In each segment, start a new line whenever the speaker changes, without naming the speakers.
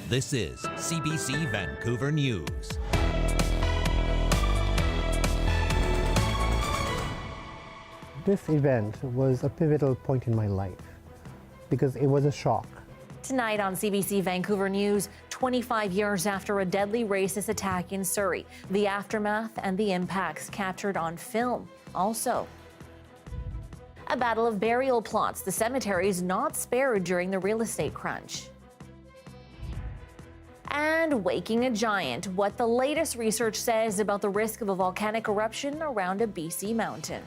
This is CBC Vancouver News.
This event was a pivotal point in my life because it was a shock.
Tonight on CBC Vancouver News, 25 years after a deadly racist attack in Surrey, the aftermath and the impacts captured on film. Also, a battle of burial plots. The cemeteries not spared during the real estate crunch. And waking a giant, what the latest research says about the risk of a volcanic eruption around a BC mountain.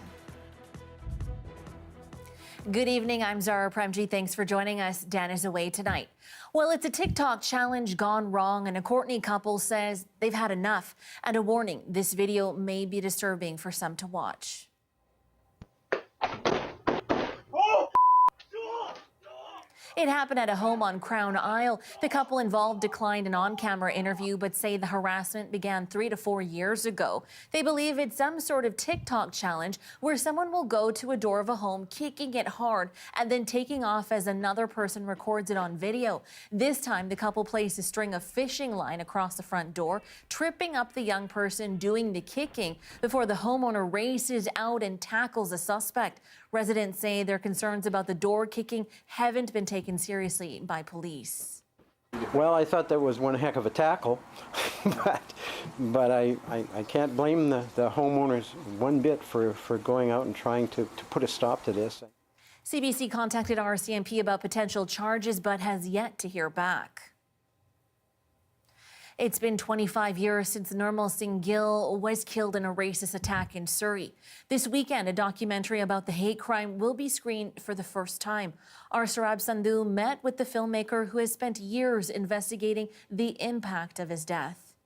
Good evening, I'm Zahra Premji. Thanks for joining us. Dan is away tonight. Well, it's a TikTok challenge gone wrong, and a Courtney couple says they've had enough. And a warning, this video may be disturbing for some to watch. It happened at a home on Crown Isle. The couple involved declined an on-camera interview, but say the harassment began 3 to 4 years ago. They believe it's some sort of TikTok challenge where someone will go to a door of a home, kicking it hard, and then taking off as another person records it on video. This time, the couple placed a string of fishing line across the front door, tripping up the young person doing the kicking before the homeowner races out and tackles the suspect. Residents say their concerns about the door kicking haven't been taken seriously by police.
Well, I thought that was one heck of a tackle, but I can't blame the homeowners one bit for going out and trying to put a stop to this.
CBC contacted RCMP about potential charges, but has yet to hear back. It's been 25 years since Nirmal Singh Gill was killed in a racist attack in Surrey. This weekend, a documentary about the hate crime will be screened for the first time. Our Surab Sandhu met with the filmmaker who has spent years investigating the impact of his death.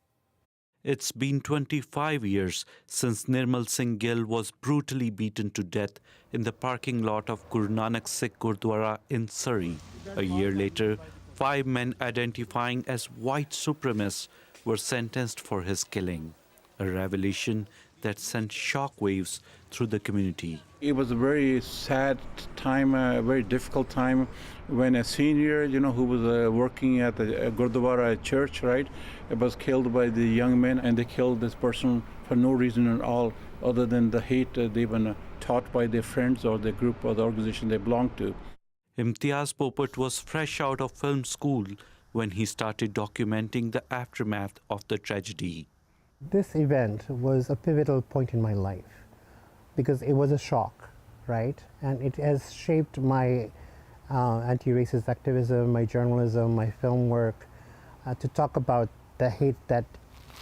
It's been 25 years since Nirmal Singh Gill was brutally beaten to death in the parking lot of Guru Nanak Sikh Gurdwara in Surrey. A year later, 5 men identifying as white supremacists were sentenced for his killing, a revelation that sent shockwaves through the community.
It was a very sad time, a very difficult time when a senior, who was working at the Gurdwara church, right, was killed by the young men, and they killed this person for no reason at all other than the hate they've been taught by their friends or the group or the organization they belonged to.
Imtiaz Popat was fresh out of film school when he started documenting the aftermath of the tragedy.
This event was a pivotal point in my life because it was a shock, right? And it has shaped my anti-racist activism, my journalism, my film work, to talk about the hate that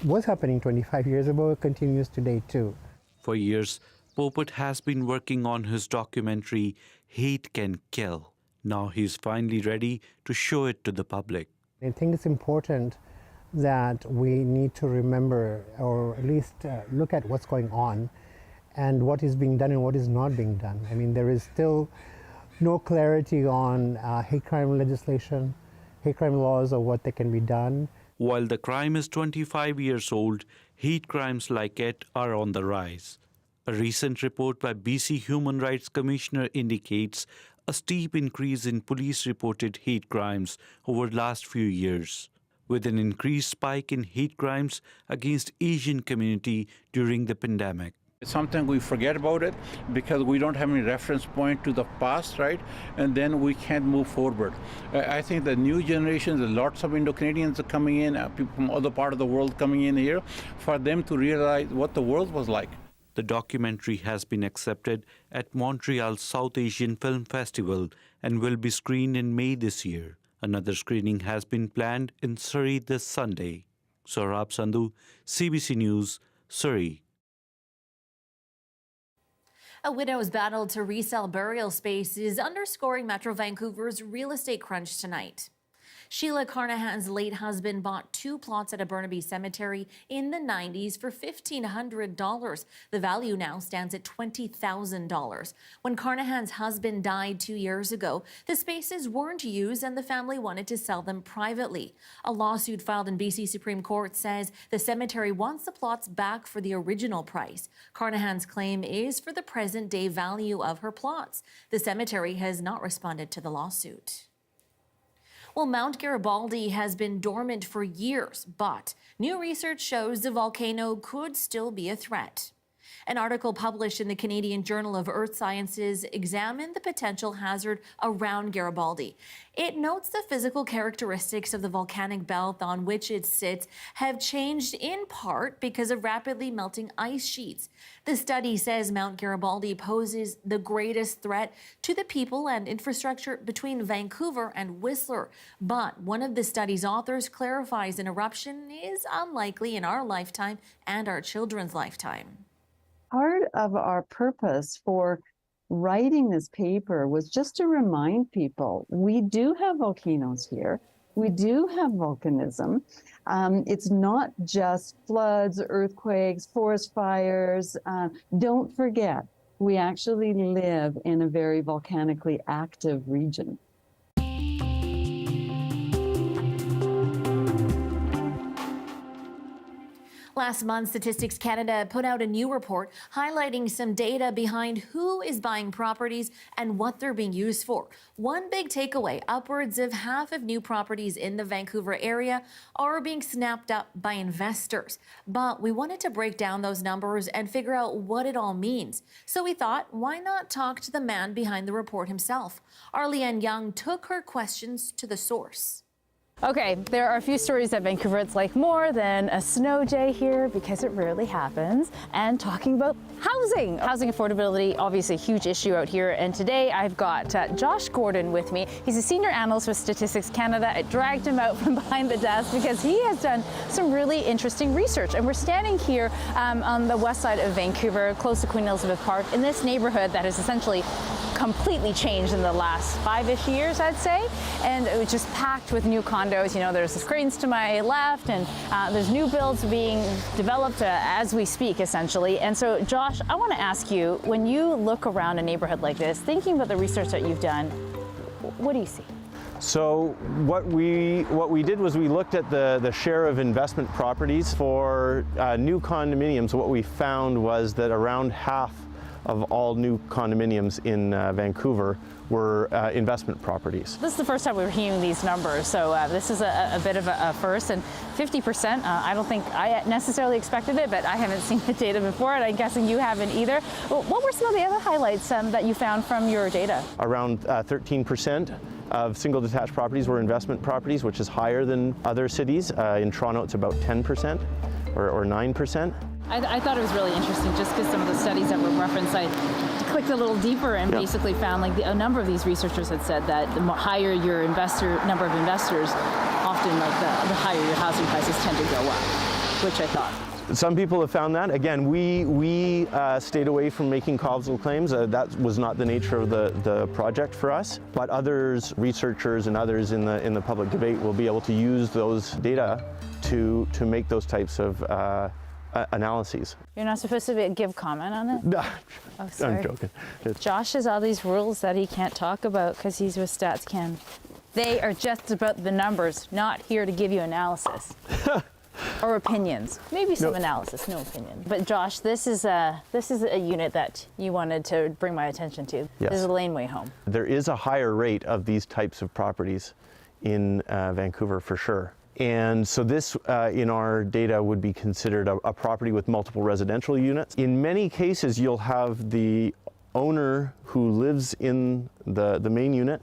was happening 25 years ago, continues today too.
For years, Popat has been working on his documentary, Hate Can Kill. Now he's finally ready to show it to the public.
I think it's important that we need to remember, or at least look at what's going on and what is being done and what is not being done. I mean, there is still no clarity on hate crime legislation, hate crime laws, or what they can be done.
While the crime is 25 years old, hate crimes like it are on the rise. A recent report by BC Human Rights Commissioner indicates a steep increase in police-reported hate crimes over the last few years, with an increased spike in hate crimes against Asian community during the pandemic.
Sometimes we forget about it because we don't have any reference point to the past, right? And then we can't move forward. I think the new generations, lots of Indo-Canadians are coming in, people from other part of the world coming in here, for them to realize what the world was like.
The documentary has been accepted at Montreal's South Asian Film Festival and will be screened in May this year. Another screening has been planned in Surrey this Sunday. Surab Sandhu, CBC News, Surrey.
A widow's battle to resell burial space is underscoring Metro Vancouver's real estate crunch tonight. Sheila Carnahan's late husband bought 2 plots at a Burnaby cemetery in the 90s for $1,500. The value now stands at $20,000. When Carnahan's husband died 2 years ago, the spaces weren't used and the family wanted to sell them privately. A lawsuit filed in BC Supreme Court says the cemetery wants the plots back for the original price. Carnahan's claim is for the present-day value of her plots. The cemetery has not responded to the lawsuit. Well, Mount Garibaldi has been dormant for years, but new research shows the volcano could still be a threat. An article published in the Canadian Journal of Earth Sciences examined the potential hazard around Garibaldi. It notes the physical characteristics of the volcanic belt on which it sits have changed in part because of rapidly melting ice sheets. The study says Mount Garibaldi poses the greatest threat to the people and infrastructure between Vancouver and Whistler. But one of the study's authors clarifies an eruption is unlikely in our lifetime and our children's lifetime.
Part of our purpose for writing this paper was just to remind people we do have volcanoes here. We do have volcanism. It's not just floods, earthquakes, forest fires. Don't forget, we actually live in a very volcanically active region.
Last month, Statistics Canada put out a new report highlighting some data behind who is buying properties and what they're being used for. One big takeaway, upwards of half of new properties in the Vancouver area are being snapped up by investors. But we wanted to break down those numbers and figure out what it all means. So we thought, why not talk to the man behind the report himself? Arlene Young took her questions to the source.
Okay, there are a few stories that Vancouverites like more than a snow day here because it rarely happens. And talking about housing. Housing affordability, obviously a huge issue out here. And today I've got Josh Gordon with me. He's a senior analyst with Statistics Canada. I dragged him out from behind the desk because he has done some really interesting research. And we're standing here on the west side of Vancouver, close to Queen Elizabeth Park, in this neighborhood that has essentially completely changed in the last 5-ish years, I'd say. And it was just packed with new condos. You know, there's the screens to my left, and there's new builds being developed as we speak, essentially. And so, Josh, I want to ask you, when you look around a neighborhood like this, thinking about the research that you've done, what do you see?
So what we did was we looked at the share of investment properties for new condominiums. What we found was that around half of all new condominiums in Vancouver were investment properties.
This is the first time we were hearing these numbers, so this is a bit of a first. And 50%, I don't think I necessarily expected it, but I haven't seen the data before, and I'm guessing you haven't either. What were some of the other highlights that you found from your data?
Around 13% of single detached properties were investment properties, which is higher than other cities. In Toronto, it's about 10% or 9%.
I thought it was really interesting just because some of the studies that were referenced, I clicked a little deeper and basically found like a number of these researchers had said that the higher your number of investors, often like the higher your housing prices tend to go up, which I thought.
Some people have found that. Again, we stayed away from making causal claims. That was not the nature of the project for us. But others, researchers and others in the public debate will be able to use those data to make those types of analyses.
You're not supposed to give comment on it?
No,
oh, sorry.
I'm joking.
Josh has all these rules that he can't talk about because he's with Stats Can. They are just about the numbers, not here to give you analysis. Or opinions. Maybe some analysis, no opinion. But Josh, this is a unit that you wanted to bring my attention to.
Yes.
This is a laneway home.
There is a higher rate of these types of properties in Vancouver for sure. And so this, in our data, would be considered a property with multiple residential units. In many cases, you'll have the owner who lives in the main unit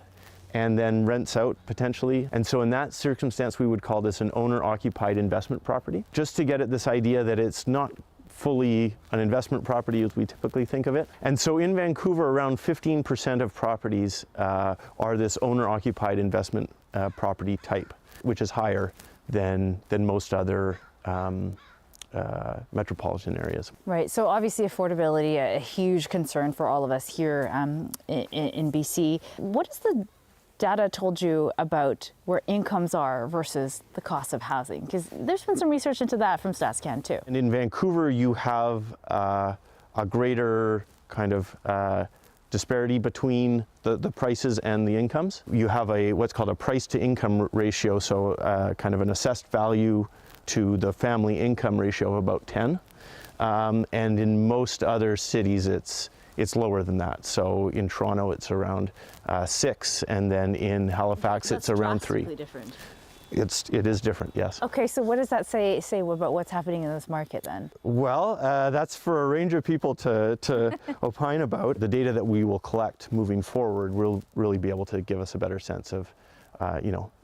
and then rents out potentially. And so in that circumstance, we would call this an owner-occupied investment property, just to get at this idea that it's not fully an investment property as we typically think of it. And so in Vancouver, around 15% of properties are this owner-occupied investment property type, which is higher than most other metropolitan areas.
Right, so obviously affordability, a huge concern for all of us here in BC. What has the data told you about where incomes are versus the cost of housing? Because there's been some research into that from StatsCan too.
And in Vancouver, you have a greater kind of disparity between the prices and the incomes. You have what's called a price to income ratio, so kind of an assessed value to the family income ratio of about 10. And in most other cities, it's it's lower than that. So in Toronto, it's around 6, and then in Halifax, it's around 3.
Different.
It is different, yes.
Okay, so what does that say about what's happening in this market then?
Well, that's for a range of people to opine about. The data that we will collect moving forward will really be able to give us a better sense of,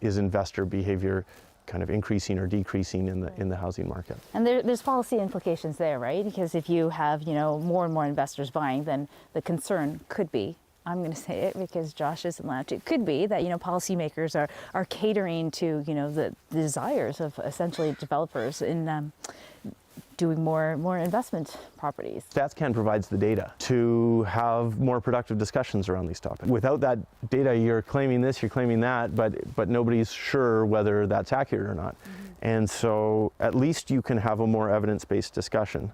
is investor behavior kind of increasing or decreasing in the housing market.
And there's policy implications there, right? Because if you have, more and more investors buying, then the concern could be, I'm going to say it because Josh isn't allowed to, it could be that, policymakers are catering to, the desires of essentially developers in doing more investment properties.
StatsCan provides the data to have more productive discussions around these topics. Without that data, you're claiming this, you're claiming that, but nobody's sure whether that's accurate or not. And so at least you can have a more evidence-based discussion.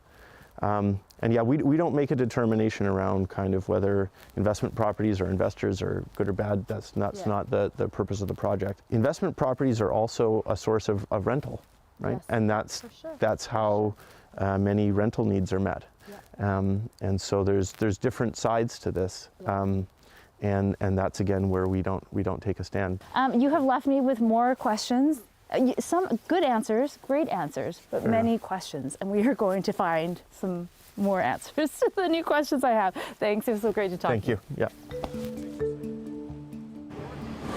And yeah, we don't make a determination around kind of whether investment properties or investors are good or bad. That's not the purpose of the project. Investment properties are also a source of rental, right? Yes, and that's how many rental needs are met. Yeah. And so there's different sides to this. Yeah. And that's again where we don't take a stand.
You have left me with more questions. Some good answers, great answers, but many questions, and we are going to find some more answers to the new questions I have. Thanks, it was so great to talk to you.
Thank you, yeah.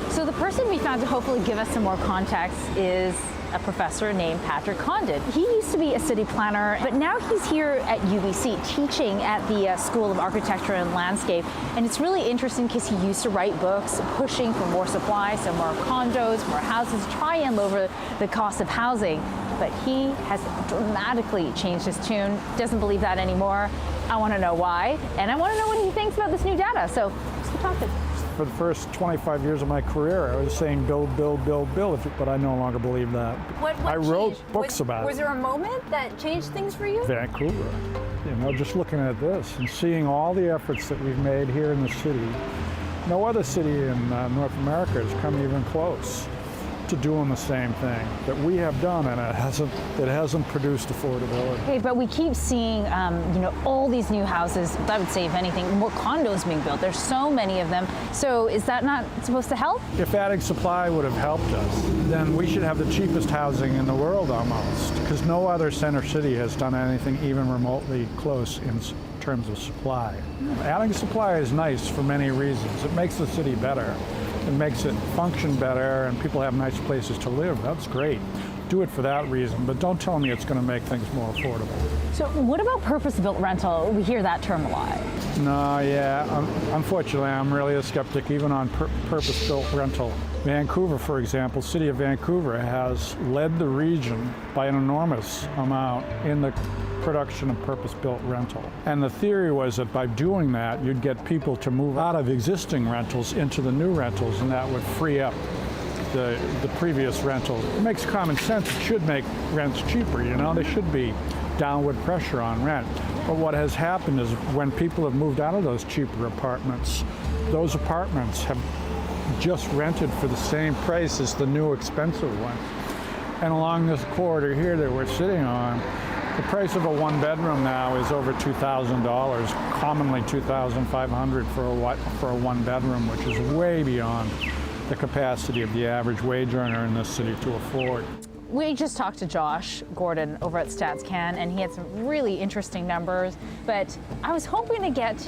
So the person we found to hopefully give us some more context is a professor named Patrick Condon. He used to be a city planner, but now he's here at UBC teaching at the School of Architecture and Landscape. And it's really interesting because he used to write books pushing for more supply, so more condos, more houses, try and lower the cost of housing. But he has dramatically changed his tune, doesn't believe that anymore. I want to know why, and I want to know what he thinks about this new data. So let's keep talking.
For the first 25 years of my career, I was saying build, build, build, build, but I no longer believe that.
What
I wrote books about it.
Was there a moment that changed things for you?
Vancouver. Just looking at this and seeing all the efforts that we've made here in the city. No other city in North America has come even close to doing the same thing that we have done, and it hasn't produced affordability.
Okay, but we keep seeing, all these new houses. I would say, if anything, more condos being built. There's so many of them. So is that not supposed to help?
If adding supply would have helped us, then we should have the cheapest housing in the world almost, because no other center city has done anything even remotely close in terms of supply. Adding supply is nice for many reasons. It makes the city better. It makes it function better, and people have nice places to live. That's great. Do it for that reason, but don't tell me it's going to make things more affordable.
So what about purpose-built rental? We hear that term a lot.
No, yeah. Unfortunately, I'm really a skeptic even on purpose-built rental. Vancouver, for example, City of Vancouver has led the region by an enormous amount in the production of purpose-built rental. And the theory was that by doing that, you'd get people to move out of existing rentals into the new rentals, and that would free up the previous rentals. It makes common sense. It should make rents cheaper, There should be downward pressure on rent. But what has happened is when people have moved out of those cheaper apartments, those apartments have just rented for the same price as the new expensive one. And along this corridor here that we're sitting on, the price of a one-bedroom now is over $2,000, commonly $2,500 for a one-bedroom, which is way beyond the capacity of the average wage earner in this city to afford.
We just talked to Josh Gordon over at StatsCan, and he had some really interesting numbers, but I was hoping to get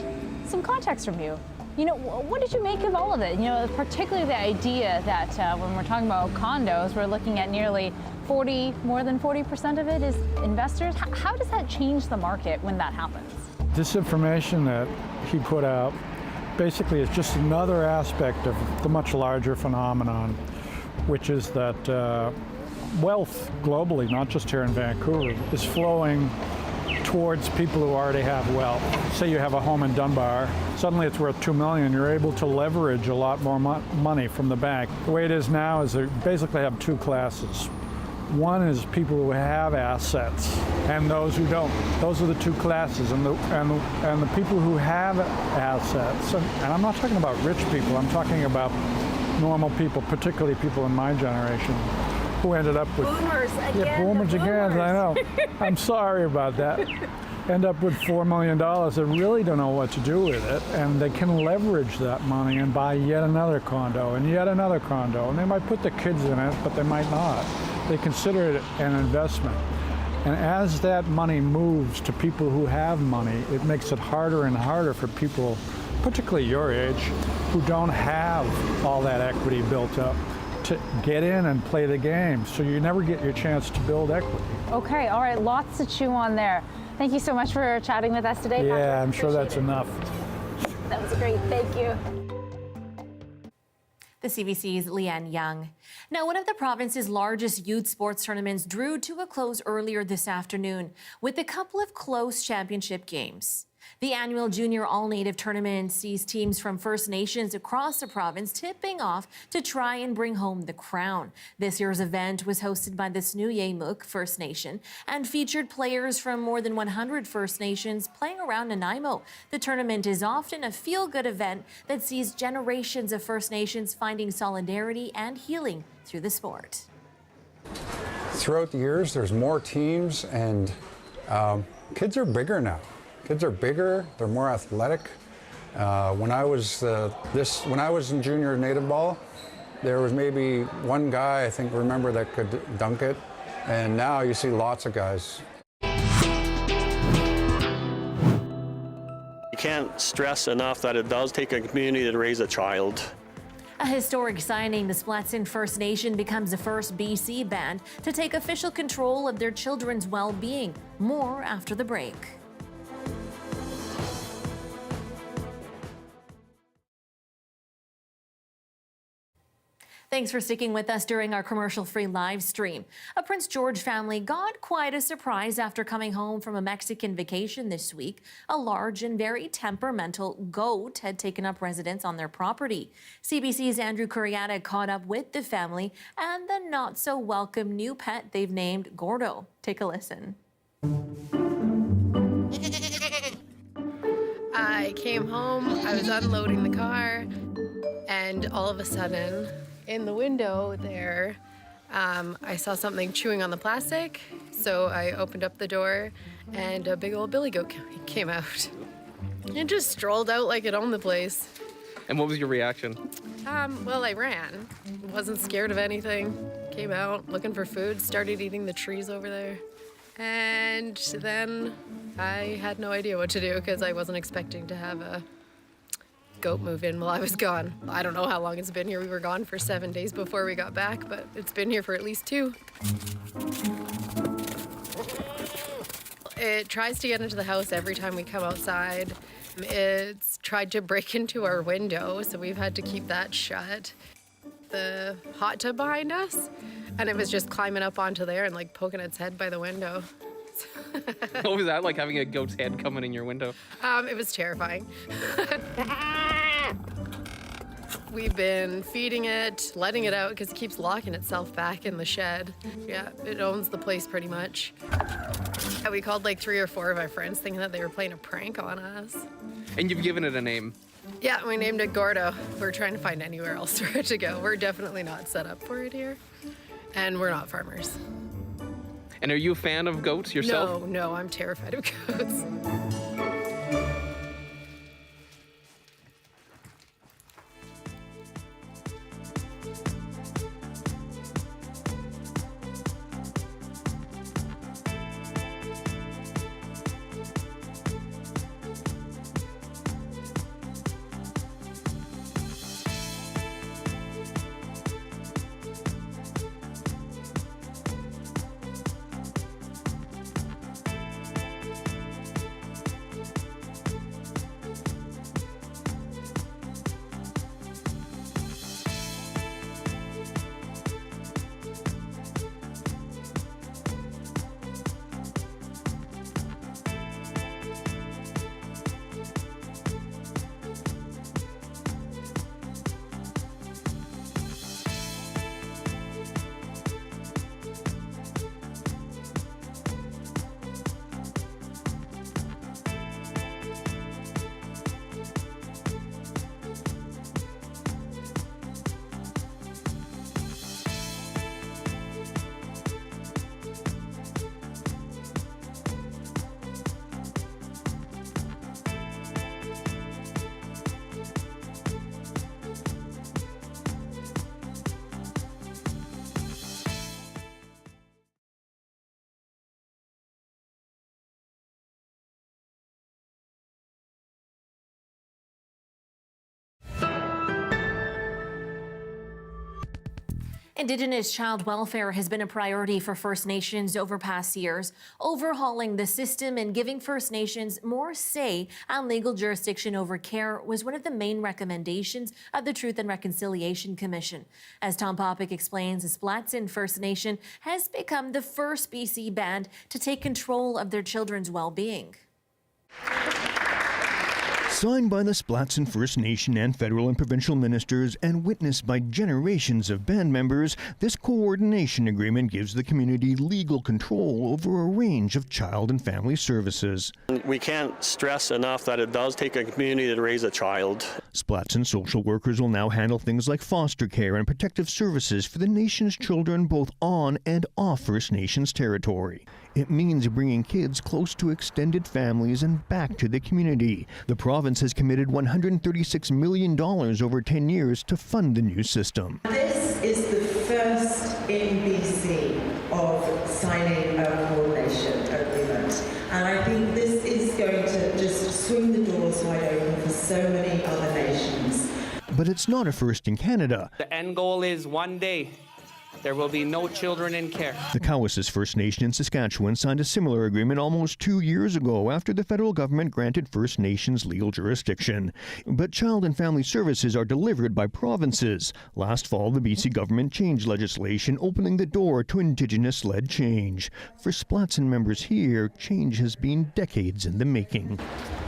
some context from you. What did you make of all of it? Particularly the idea that when we're talking about condos, we're looking at nearly more than 40% of it is investors. How does that change the market when that happens?
This information that he put out basically is just another aspect of the much larger phenomenon, which is that wealth globally, not just here in Vancouver, is flowing towards people who already have wealth. Say you have a home in Dunbar, suddenly it's worth $2 million, you're able to leverage a lot more money from the bank. The way it is now is they basically have two classes. One is people who have assets, and those who don't. Those are the two classes, and the people who have assets, and I'm not talking about rich people, I'm talking about normal people, particularly people in my generation, who ended up with
boomers again.
Yeah, boomers again. I know. I'm sorry about that. end up with $4 million that really don't know what to do with it, and they can leverage that money and buy yet another condo and yet another condo, and they might put the kids in it, but they might not. They consider it an investment. And as that money moves to people who have money, it makes it harder and harder for people, particularly your age, who don't have all that equity built up, to get in and play the game. So you never get your chance to build equity.
Okay, all right, lots to chew on there. Thank you so much for chatting with us today, Patrick.
Yeah, I'm sure that's enough.
That was great, thank you.
The CBC's Leanne Young. Now, one of the province's largest youth sports tournaments drew to a close earlier this afternoon with a couple of close championship games. The annual Junior All-Native Tournament sees teams from First Nations across the province tipping off to try and bring home the crown. This year's event was hosted by the Snuyemuk First Nation and featured players from more than 100 First Nations playing around Nanaimo. The tournament is often a feel-good event that sees generations of First Nations finding solidarity and healing through the sport.
Throughout the years, there's more teams, and kids are bigger now. Kids are bigger, they're more athletic. When I was in junior native ball, there was maybe one guy, I think, remember, that could dunk it, and now you see lots of guys.
You can't stress enough that it does take a community to raise a child.
A historic signing, the Splatson First Nation becomes the first BC band to take official control of their children's well-being. More after the break. Thanks for sticking with us during our commercial-free live stream. A Prince George family got quite a surprise after coming home from a Mexican vacation this week. A large and very temperamental goat had taken up residence on their property. CBC's Andrew Curiata caught up with the family and the not-so-welcome new pet they've named Gordo. Take a listen.
I came home, I was unloading the car, and all of a sudden, in the window there, I saw something chewing on the plastic, so I opened up the door and a big old billy goat came out. It just strolled out like it owned the place.
And what was your reaction?
Well, I ran. Wasn't scared of anything. Came out looking for food, started eating the trees over there. And then I had no idea what to do because I wasn't expecting to have a goat move in while I was gone. I don't know how long it's been here. We were gone for 7 days before we got back, but it's been here for at least 2. It tries to get into the house every time we come outside. It's tried to break into our window, so we've had to keep that shut. The hot tub behind us, and it was just climbing up onto there and like poking its head by the window.
What was that like, having a goat's head coming in your window?
It was terrifying. We've been feeding it, letting it out because it keeps locking itself back in the shed. Yeah, it owns the place pretty much. We called like 3 or 4 of our friends thinking that they were playing a prank on us.
And you've given it a name?
Yeah, we named it Gordo. We're trying to find anywhere else for it to go. We're definitely not set up for it here. And we're not farmers.
And are you a fan of goats yourself?
No, I'm terrified of goats.
Indigenous child welfare has been a priority for First Nations over past years. Overhauling the system and giving First Nations more say and legal jurisdiction over care was one of the main recommendations of the Truth and Reconciliation Commission. As Tom Popick explains, the Splatsin First Nation has become the first BC band to take control of their children's well-being.
Signed by the Splatsin First Nation and federal and provincial ministers and witnessed by generations of band members, this coordination agreement gives the community legal control over a range of child and family services.
We can't stress enough that it does take a community to raise a child.
Splatsin social workers will now handle things like foster care and protective services for the nation's children both on and off First Nations territory. It means bringing kids close to extended families and back to the community. The province has committed $136 million over 10 years to fund the new system.
This is the first in BC of signing a coordination agreement. And I think this is going to just swing the doors wide open for so many other nations.
But it's not a first in Canada.
The end goal is one day there will be no children in care.
The Cowessess First Nation in Saskatchewan signed a similar agreement almost 2 years ago after the federal government granted First Nations legal jurisdiction. But child and family services are delivered by provinces. Last fall, the BC government changed legislation, opening the door to Indigenous-led change. For Splatsin members here, change has been decades in the making.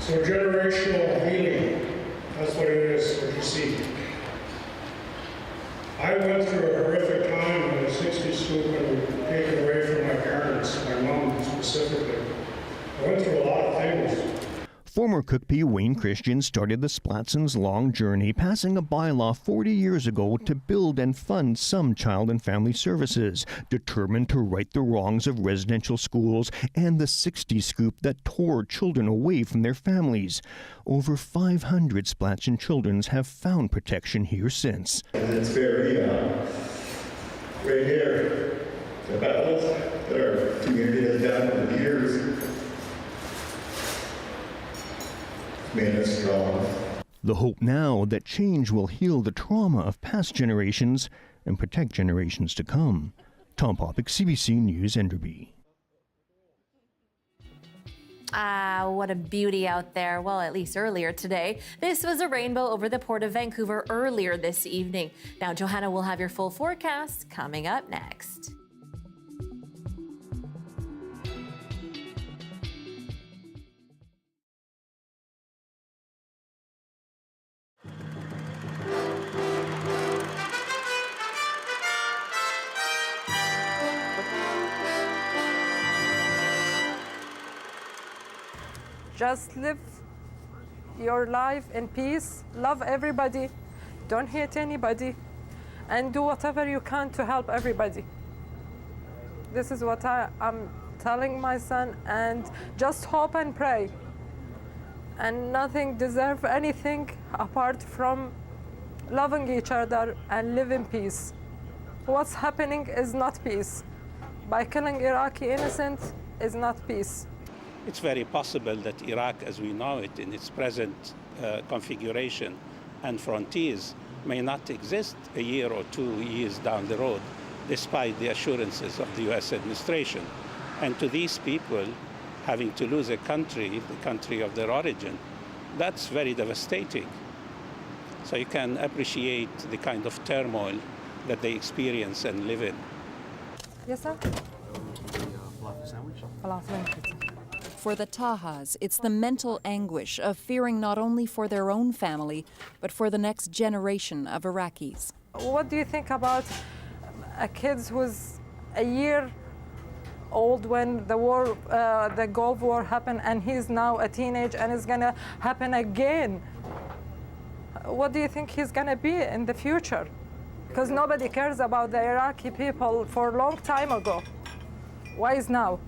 So generational healing, that's what it is, what you see. I went through a horrific time when the 60s scoop and we were taken away from my parents, my mom specifically. I went through a lot of things.
Former Cookpee Wayne Christian started the Splatsin's long journey, passing a bylaw 40 years ago to build and fund some child and family services, determined to right the wrongs of residential schools and the 60s scoop that tore children away from their families. Over 500 Splatsin children have found protection here since.
And it's very, right here, the battles that our community has done for years made us strong.
The hope now that change will heal the trauma of past generations and protect generations to come. Tom Popick, CBC News, Enderby.
What a beauty out there. Well, at least earlier today. This was a rainbow over the Port of Vancouver earlier this evening. Now, Johanna will have your full forecast coming up next.
Just live your life in peace, love everybody, don't hate anybody, and do whatever you can to help everybody. This is what I'm telling my son, and just hope and pray. And nothing deserves anything apart from loving each other and live in peace. What's happening is not peace. By killing Iraqi innocent is not peace.
It's very possible that Iraq, as we know it in its present configuration and frontiers, may not exist a year or 2 years down the road, despite the assurances of the US administration. And to these people, having to lose a country, the country of their origin, that's very devastating. So you can appreciate the kind of turmoil that they experience and live in.
Yes, sir?
For the Tahas, it's the mental anguish of fearing not only for their own family, but for the next generation of Iraqis.
What do you think about a kid who's a year old when the war, the Gulf War happened, and he's now a teenager and it's gonna happen again? What do you think he's gonna be in the future? Because nobody cares about the Iraqi people for a long time ago. Why is now?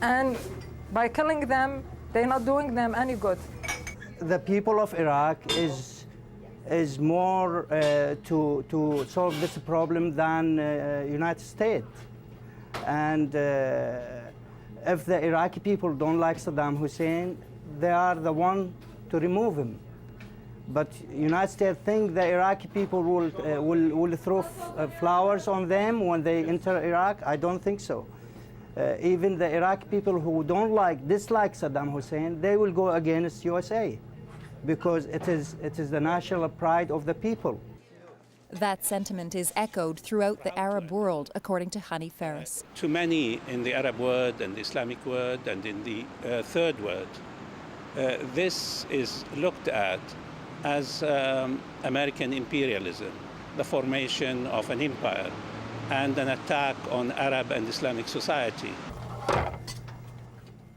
And by killing them, they're not doing them any good.
The people of Iraq is more to solve this problem than United States. And if the Iraqi people don't like Saddam Hussein, they are the one to remove him. But United States think the Iraqi people will throw flowers on them when they enter Iraq. I don't think so. Even the Iraqi people who dislike Saddam Hussein, they will go against USA because it is the national pride of the people.
That sentiment is echoed throughout the Arab world, according to Hani Faris.
To many in the Arab world and the Islamic world and in the third world, this is looked at as American imperialism, the formation of an empire, and an attack on Arab and Islamic society.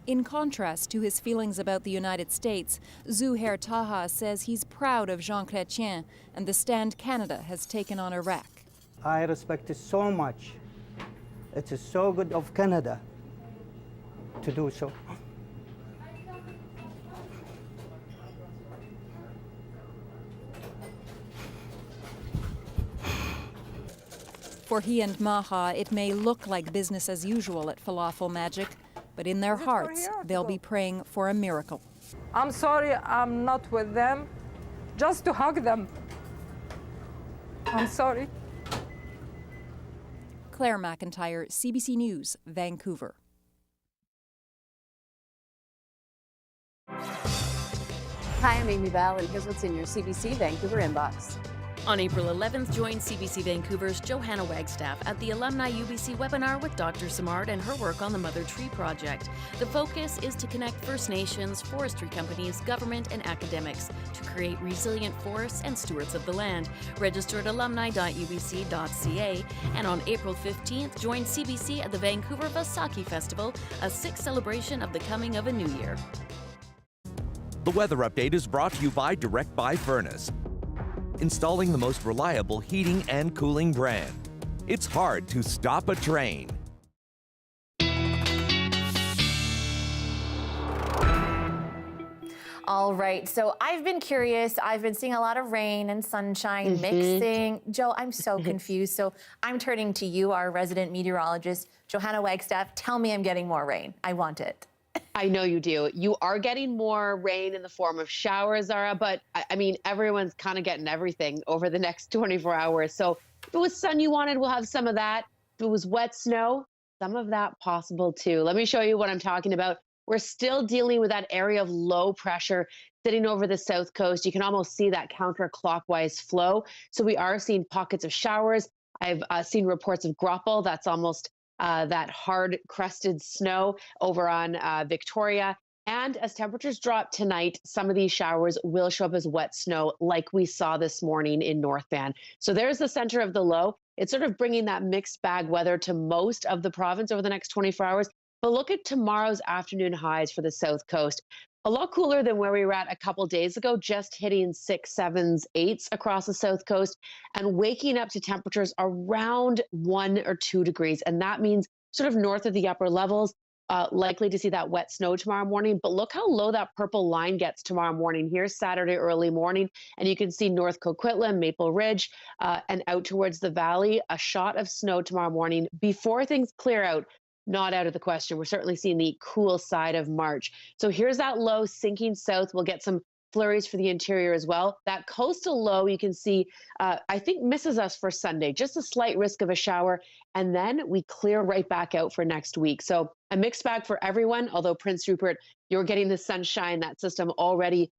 In contrast to his feelings about the United States, Zahra Taha says he's proud of Jean Chrétien and the stand Canada has taken on Iraq.
I respect it so much. It is so good of Canada to do so.
For he and Maha, it may look like business as usual at Falafel Magic, but in their hearts, they'll be praying for a miracle.
I'm sorry I'm not with them, just to hug them. I'm sorry.
Claire McIntyre, CBC News, Vancouver.
Hi, I'm Amy Bell, and here's what's in your CBC Vancouver inbox.
On April 11th, join CBC Vancouver's Johanna Wagstaffe at the Alumni UBC webinar with Dr. Simard and her work on the Mother Tree Project. The focus is to connect First Nations, forestry companies, government, and academics to create resilient forests and stewards of the land. Register at alumni.ubc.ca. And on April 15th, join CBC at the Vancouver Vaisakhi Festival, a Sikh celebration of the coming of a new year.
The weather update is brought to you by Direct Buy Furnace, installing the most reliable heating and cooling brand. It's hard to stop a train.
All right, so I've been curious. I've been seeing a lot of rain and sunshine mixing. Joe, I'm so confused. So I'm turning to you, our resident meteorologist, Johanna Wagstaffe. Tell me I'm getting more rain. I want it.
I know you do. You are getting more rain in the form of showers, Zahra, but I mean, everyone's kind of getting everything over the next 24 hours. So if it was sun you wanted, we'll have some of that. If it was wet snow, some of that possible too. Let me show you what I'm talking about. We're still dealing with that area of low pressure sitting over the south coast. You can almost see that counterclockwise flow. So we are seeing pockets of showers. I've seen reports of graupel. That's almost that hard crusted snow over on Victoria. And as temperatures drop tonight, some of these showers will show up as wet snow like we saw this morning in North Van. So there's the center of the low. It's sort of bringing that mixed bag weather to most of the province over the next 24 hours. But look at tomorrow's afternoon highs for the south coast. A lot cooler than where we were at a couple days ago, just hitting 6, 7s, 8s across the south coast and waking up to temperatures around 1 or 2 degrees. And that means sort of north of the upper levels, likely to see that wet snow tomorrow morning. But look how low that purple line gets tomorrow morning. Here's Saturday early morning, and you can see North Coquitlam, Maple Ridge, and out towards the valley, a shot of snow tomorrow morning before things clear out. Not out of the question. We're certainly seeing the cool side of March. So here's that low sinking south. We'll get some flurries for the interior as well. That coastal low you can see, I think misses us for Sunday, just a slight risk of a shower. And then we clear right back out for next week. So a mixed bag for everyone, although Prince Rupert, you're getting the sunshine, that system already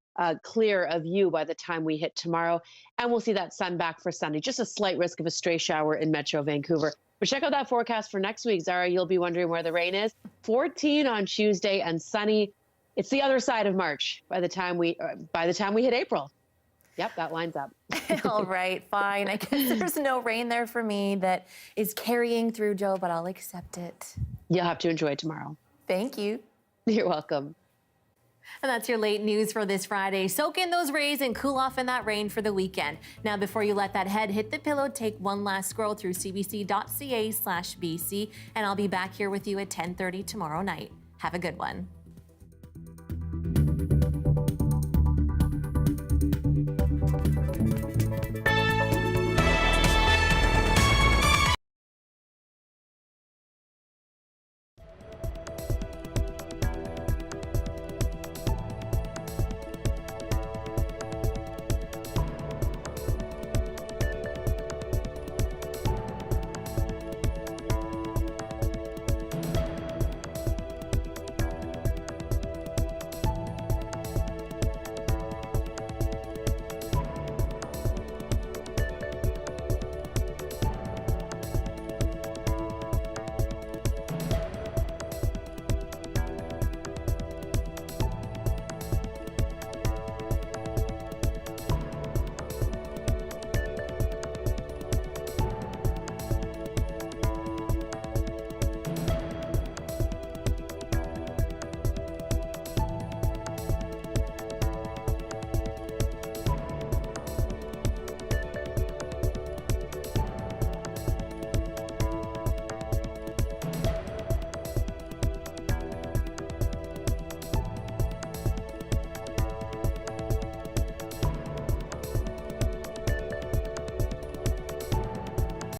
clear of you by the time we hit tomorrow. And we'll see that sun back for Sunday, just a slight risk of a stray shower in Metro Vancouver. But check out that forecast for next week, Zahra. You'll be wondering where the rain is. 14 on Tuesday and sunny. It's the other side of March by the time we hit April. Yep, that lines up.
All right, fine. I guess there's no rain there for me that is carrying through, Joe, but I'll accept it.
You'll have to enjoy it tomorrow.
Thank you.
You're welcome.
And that's your late news for this Friday. Soak in those rays and cool off in that rain for the weekend. Now, before you let that head hit the pillow, take one last scroll through cbc.ca/BC, and I'll be back here with you at 10:30 tomorrow night. Have a good one.